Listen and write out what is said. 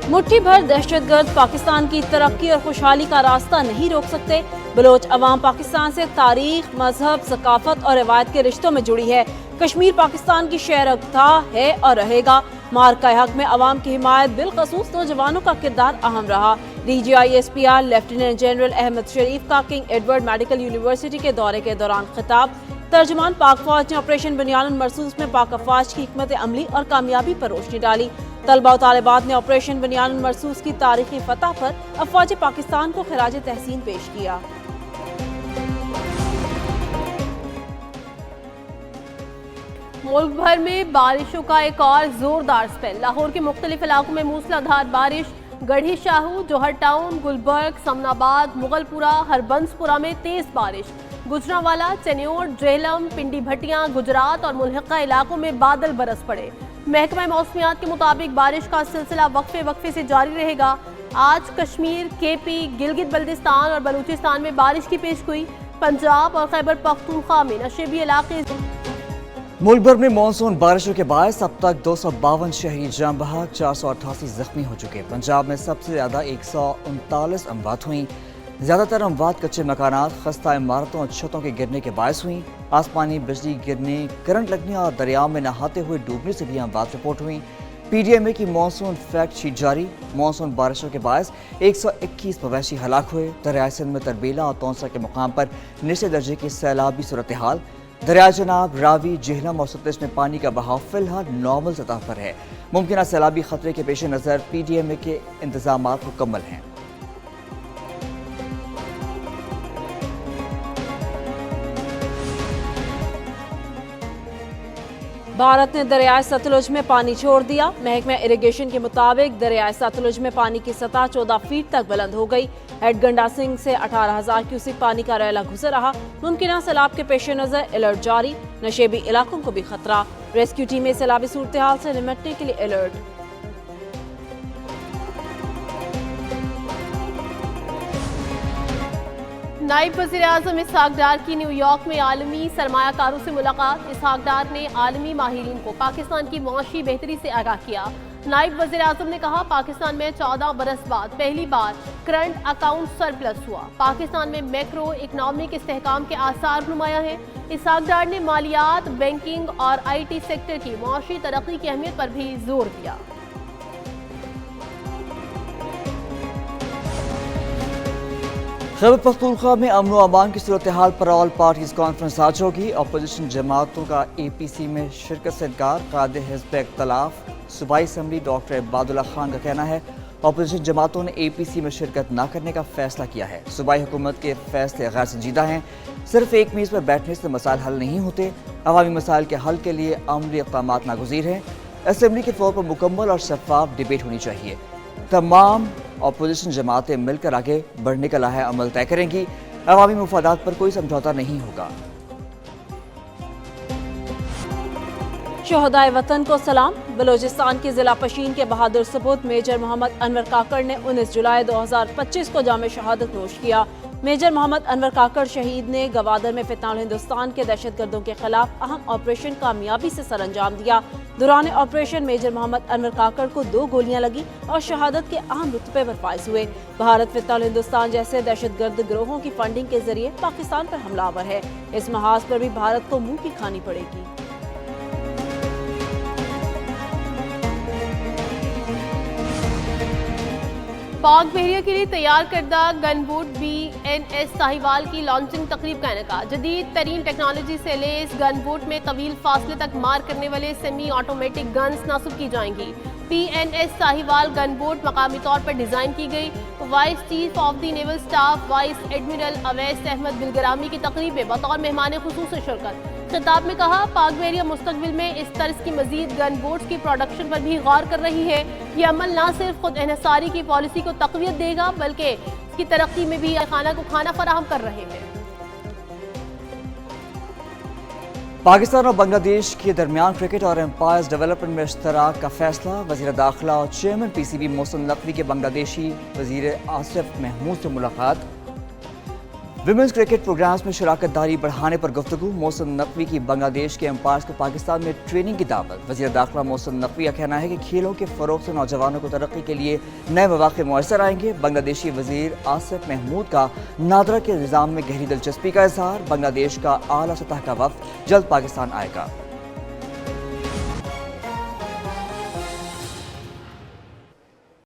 मुट्ठी भर दहशतगर्द पाकिस्तान की तरक्की और खुशहाली का रास्ता नहीं रोक सकते। बलोच अवाम पाकिस्तान से तारीख, मजहब, सकाफत और रिवायत के रिश्तों में जुड़ी है। कश्मीर पाकिस्तान की शहर था, है और रहेगा। मार्का हक में अवाम की हिमायत बिलखसूस नौजवानों का किरदार अहम रहा। DGISPR लेफ्टिनेंट जनरल अहमद शरीफ का किंग एडवर्ड मेडिकल यूनिवर्सिटी के दौरे के दौरान खिताब। तर्जुमान पाक फौज ने ऑपरेशन बुनियानुल मरसूस में पाक अफवाज की हिकमत अमली और कामयाबी पर रोशनी डाली। तलबा और तालिबात ने ऑपरेशन बुनियानुल मरसूस की तारीखी फतह पर अफवाज पाकिस्तान को खिराज तहसीन पेश किया। मुल्क भर में बारिशों का एक और जोरदार स्पेल। लाहौर के मुख्तलिफ इलाकों में मूसलाधार बारिश। गढ़ी शाहू, जौहर टाउन, गुलबर्ग, समनाबाद, मुगलपुरा, हरबंसपुरा में तेज बारिश। गुजरांवाला, चेन्नौर, जेहलम, पिंडी भटियां, गुजरात और मुल्हिका इलाकों में बादल बरस पड़े। महकमा मौसमियात के मुताबिक बारिश का सिलसिला वक्फे वक्फे से जारी रहेगा। आज कश्मीर, KP, गिलगित बल्तिस्तान और बलूचिस्तान में बारिश की पेशगोई। पंजाब और खैबर पख्तूनख्वा में नशेबी इलाके। मुल्क भर में मानसून बारिशों के बायस अब तक 252 शहरी जान बहक, 488 जख्मी हो चुके। पंजाब में सबसे ज्यादा 139 अमवात हुई। ज्यादातर अमवात कच्चे मकानात, खस्ता इमारतों और छतों के गिरने के बायस हुई। आसमानी बिजली गिरने, करंट लगने और दरियाओं में नहाते हुए डूबने से भी अमवात रिपोर्ट हुई। PDMA की मानसून फैक्ट शीट जारी। मानसून बारिशों के बायस 121 मवेशी हलाक हुए। दरियाई सिंध में तरबीला और तौंसा के मुकाम पर निचले दर्जे की सैलाबी सूरत हाल। दरिया जनाब, रावी, जेहलम और सतलज में पानी का बहाव फिलहाल नॉर्मल सतह पर है। मुमकिन सैलाबी खतरे के पेश नज़र PDMA के इंतजाम मुकम्मल हैं। भारत ने दरियाए सतलुज में पानी छोड़ दिया। महकमा इरिगेशन के मुताबिक दरियाए सतलुज में पानी की सतह 14 फीट तक बुलंद हो गई। हेडगंडा सिंह से 18,000 क्यूसिक पानी का रैला गुजर रहा। मुमकिन सैलाब के पेश नज़र अलर्ट जारी। नशेबी इलाकों को भी खतरा। रेस्क्यू टीमें सैलाबी सूरत हाल से निपटने के लिए अलर्ट। नायब वज़ीर आज़म इसहाक डार की न्यूयॉर्क में आलमी सरमायाकारों से मुलाकात। इसहाक डार ने आलमी माहिरीन को पाकिस्तान की मुआशी बेहतरी से आगाह किया। नायब वज़ीर आज़म ने कहा, पाकिस्तान में 14 बरस बाद पहली बार करंट अकाउंट सरप्लस हुआ। पाकिस्तान में मैक्रो इकनॉमिक इस्तेहकाम के आसार नुमाया हैं। इसहाक डार ने मालियात, बैंकिंग और IT सेक्टर की मुआशी तरक्की की अहमियत पर भी जोर दिया। खैबर पख्तूनख्वा में अमन व अमान की सूरत हाल पर ऑल पार्टीज कॉन्फ्रेंस आज होगी। अपोजिशन जमातों का APC में शिरकत से इनकार। कायदे हिज़्ब इख्तिलाफ सूबाई असम्बली डॉक्टर इबादुल्ला खान का कहना है अपोजिशन जमातों ने APC में शिरकत न करने का फैसला किया है। सूबाई हुकूमत के फैसले गैर संजीदा हैं। सिर्फ एक मेज़ पर बैठने से मसाइल हल नहीं होते। अवामी मसाइल के हल के लिए अमली इक़दाम नागुज़ीर हैं। असम्बली के तौर पर मुकम्मल और शफाफ डिबेट होनी चाहिए। तमाम अपोजिशन जमातें मिलकर आगे बढ़ने का लाहा अमल तय करेंगी। अवामी मुफादात पर कोई समझौता नहीं होगा। शोहदाए वतन को सलाम। बलोचिस्तान के जिला पशीन के बहादुर सपूत मेजर मोहम्मद अनवर काकड़ ने 19 जुलाई 2025 को जामे शहादत नोश किया। मेजर मोहम्मद अनवर काकड़ शहीद ने गवादर में फितनाउल हिंदुस्तान के दहशतगर्दों के खिलाफ अहम ऑपरेशन कामयाबी से सरअंजाम दिया। दौरान ऑपरेशन मेजर मोहम्मद अनवर काकड़ को 2 गोलियां लगी और शहादत के अहम रुतबे पर फाइज हुए। भारत फितनाउल हिंदुस्तान जैसे दहशतगर्द गिरोहों की फंडिंग के जरिए पाकिस्तान पर हमलावर है। इस महाज पर भी भारत को मुंह की खानी पड़ेगी। पाक बहरिया के लिए तैयार करदा गनबूट BNS साहिवाल की लॉन्चिंग तकरीब का इनेकाद। जदीद तरीन टेक्नोलॉजी से लैस गनबूट में तवील फासले तक मार करने वाले सेमी ऑटोमेटिक गन्स नासुब की जाएंगी। PNS साहिवाल गनबोट मकामी तौर पर डिज़ाइन की गई। Vice chief of the naval staff vice admiral Awais Ahmed Bilgrami की तकरीब में बतौर मेहमान खुसूस शिरकत। खिताब में कहा, पाक बहरिया मुस्तकबिल में इस तर्ज की मजीद गन बोट्स की प्रोडक्शन पर भी गौर कर रही है। ये अमल न सिर्फ खुद इन्हिसारी की पॉलिसी को तक़वियत देगा बल्कि इसकी तरक्की में भी खाना को खाना फराहम कर रहे हैं। पाकिस्तान और बांग्लादेश के दरमियान क्रिकेट और एम्पायर्स डेवलपमेंट में इश्तराक का फैसला। वज़ीर दाखिला और चेयरमैन PCB मोहसिन नकवी के बांग्लादेशी वज़ीर आसिफ महमूद से मुलाकात। ویمنز کرکٹ پروگرامز میں شراکت داری بڑھانے پر گفتگو، محسن نقوی کی بنگلہ دیش کے امپائرز کو پاکستان میں ٹریننگ کی دعوت۔ وزیر داخلہ محسن نقوی کا کہنا ہے کہ کھیلوں کے فروغ سے نوجوانوں کو ترقی کے لیے نئے مواقع میسر آئیں گے۔ بنگلہ دیشی وزیر آصف محمود کا نادرا کے نظام میں گہری دلچسپی کا اظہار، بنگلہ دیش کا اعلیٰ سطح کا وفد جلد پاکستان آئے گا۔